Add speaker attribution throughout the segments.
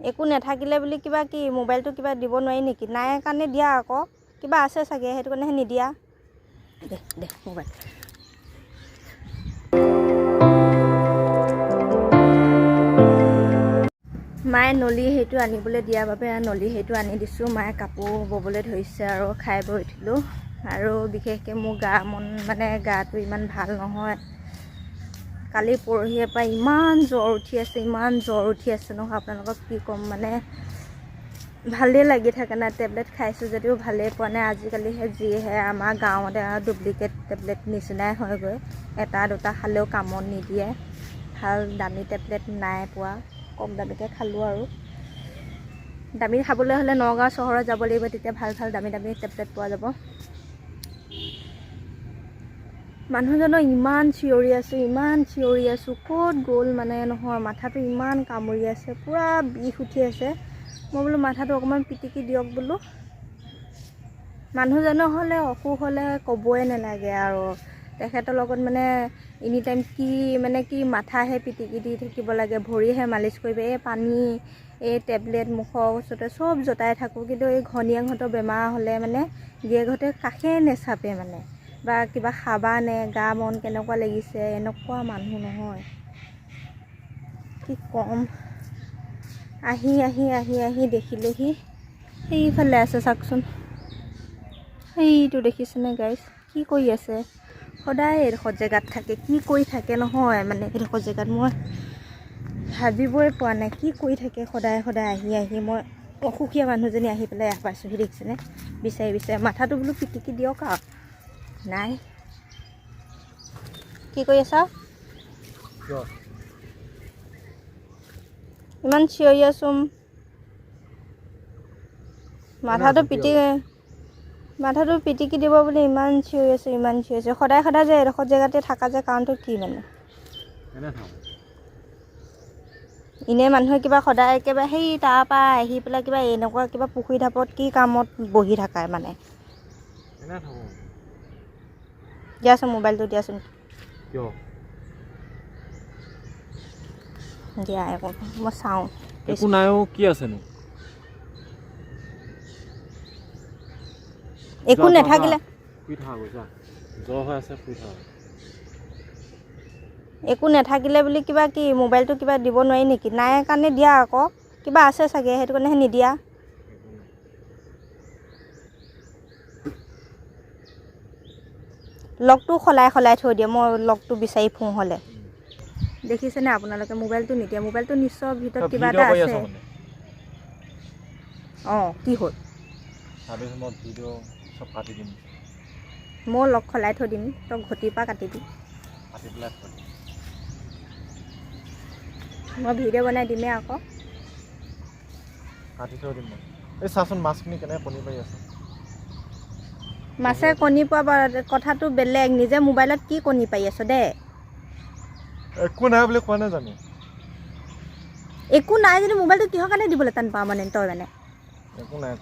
Speaker 1: একো নাথাকিলে বুলি কিবা কি মোবাইলটো কিবা দিব নোৱাৰি নেকি? নাই কাৰণে দিয়া আকৌ, কিবা আছে চাগে সেইটো কাৰণেহে নিদিয়া। দে দে মোবাইল। মায়ে নলী সেইটো আনিবলৈ দিয়াৰ বাবে নলী সেইটো আনি দিছোঁ। মায়ে কাপোৰ ববলৈ ধৰিছে আৰু খাই বৈ উঠিলোঁ। আৰু বিশেষকৈ মোৰ গাটো ইমান ভাল নহয়। কালি পৰহিৰ পৰা ইমান জ্বৰ উঠি আছে নহয়, আপোনালোকক কি ক'ম, মানে ভালেই লাগি থাকে না। টেবলেট খাইছোঁ যদিও ভালেই পোৱা নাই। আজিকালিহে যিহে আমাৰ গাঁৱতে ডুপ্লিকেট টেবলেট নিচিনাই হয়গৈ, এটা দুটা খালেও কামত নিদিয়ে। ভাল দামী টেবলেট নাই পোৱা, কম দামীকৈ খালোঁ। আৰু দামী খাবলৈ হ'লে নগাঁও চহৰত যাব লাগিব, তেতিয়া ভাল দামী টেবলেট পোৱা যাব। মানুহজনৰ ইমান চিঞৰি আছোঁ ক'ত গ'ল মানে নহয়, মাথাটো ইমান কামুৰি আছে, পূৰা বিষ উঠি আছে। মই বোলো মাথাটো অকণমান পিটিকি দিয়ক বোলো। মানুহজনৰ হ'লে অসুখ হ'লে ক'বই নালাগে আৰু, তেখেতৰ লগত মানে এনি টাইম কি মাথাহে পিটিকি দি থাকিব লাগে, ভৰিহে মালিচ কৰিব, এই পানী এই টেবলেট মুখৰ ওচৰতে চব জটাই থাকোঁ। কিন্তু এই ঘনীয়েকহঁতৰ বেমাৰ হ'লে মানে গিৰিয়েকহঁতে কাষেই নেচাপে মানে, বা কিবা খাবা নে, গা মন কেনেকুৱা লাগিছে, এনেকুৱা মানুহ নহয় কি ক'ম। আহি দেখিলোহি সেইফালে আছে চাওকচোন, সেইটো দেখিছেনে গাইছ, কি কৰি আছে। সদায় এইডোখৰ জেগাত থাকে, কি কৰি থাকে নহয়, মানে এইডোখৰ জেগাত মই ভাবিবই পৰা নাই কি কৰি থাকে। সদায় আহি মই অসুখীয়া মানুহজনী আহি পেলাই পাইছোঁহি, দেখিছেনে, বিচাৰি মাথাটো বোলো পিটিকি দিয়ক আৰু নাই। কি কৰি আছা? ইমান চিঞৰি আছোঁ, মাথাটো পিটিকি দিব বুলি ইমান চিঞৰি আছোঁ। সদায় যে এডোখৰ জেগাতে থকা যে কাৰণটো কি মানে? এনেই মানুহে কিবা সদায় একেবাৰে সেই তাৰপৰা আহি পেলাই কিবা এনেকুৱা কিবা পুখুৰী ঢাপত কি কামত বহি থাকায় মানে। দিয়াচোন মোবাইলটো দিয়াচোন। দিয়া মই চাওঁ।
Speaker 2: একো নাই, কি আছেনো?
Speaker 1: একো নাথাকিলে
Speaker 2: জ্বৰ হৈ আছে,
Speaker 1: একো নাথাকিলে বুলি কিবা কি মোবাইলটো কিবা দিব নোৱাৰি নেকি? নাই কাৰণে দিয়া আকৌ, কিবা আছে চাগে সেইটো কাৰণেহে নিদিয়া। লকটো সলাই থৈ দিয়ে, মই লকটো বিচাৰি ফুৰোঁ হ'লে। দেখিছেনে আপোনালোকে, মোবাইলটো নিদিয়ে। মোবাইলটো নিশ্চয় ভিতৰত কিবা এটা আছে। অঁ, কি হ'ল? মই লক সলাই থৈ দিম, তই ঘটিৰ পৰা কাটি দিম। মই ভিডিঅ' বনাই দিমেই আকৌ।
Speaker 2: কাটি থৈ দিম মই। এই চাচোন মাছখিনি কেনেকৈ কণী পাৰি আছে।
Speaker 1: মাছে কণী পোৱা কথাটো বেলেগ, নিজে মোবাইলত কি কণী পাৰি আছ দে।
Speaker 2: একো নাই বুলি কোৱা নাই জানো?
Speaker 1: একো নাই যদি মোবাইলটো কিহৰ কাৰণে দিবলৈ টান পাওঁ মানে তই মানে?
Speaker 2: একো নাই।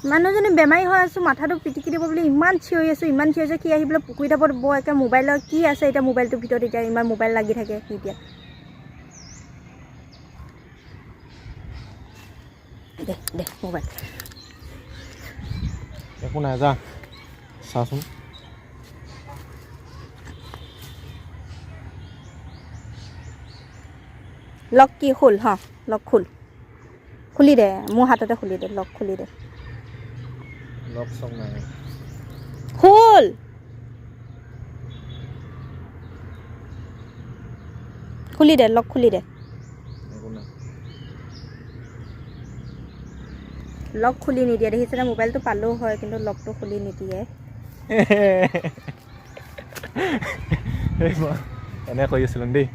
Speaker 1: মানুহজনী বেমাৰী হৈ আছোঁ, মাথাটো পিটিকি দিব বুলি ইমান চিঞৰি আছোঁ। সি আহি পেলাই পুখুৰী টাপত একে মোবাইলৰ কি আছে এতিয়া মোবাইলটোৰ ভিতৰত, এতিয়া ইমান মোবাইল লাগি থাকে সি এতিয়া। দে মোবাইল।
Speaker 2: একো নাই, যা চাচোন।
Speaker 1: লক কি খোল? লক খুলি দে, মোৰ হাততে খুলি দে, লক খুলি দে।
Speaker 2: লক চক নাই।
Speaker 1: খোল। খুলি দে, লক খুলি দে।
Speaker 2: একো নাই।
Speaker 1: লক খুলি নিদিয়ে, দেখিছেনে? মোবাইলটো পালেও হয়, কিন্তু লকটো খুলি নিদিয়ে।
Speaker 2: এনে কৰি আছিলোঁ দেই।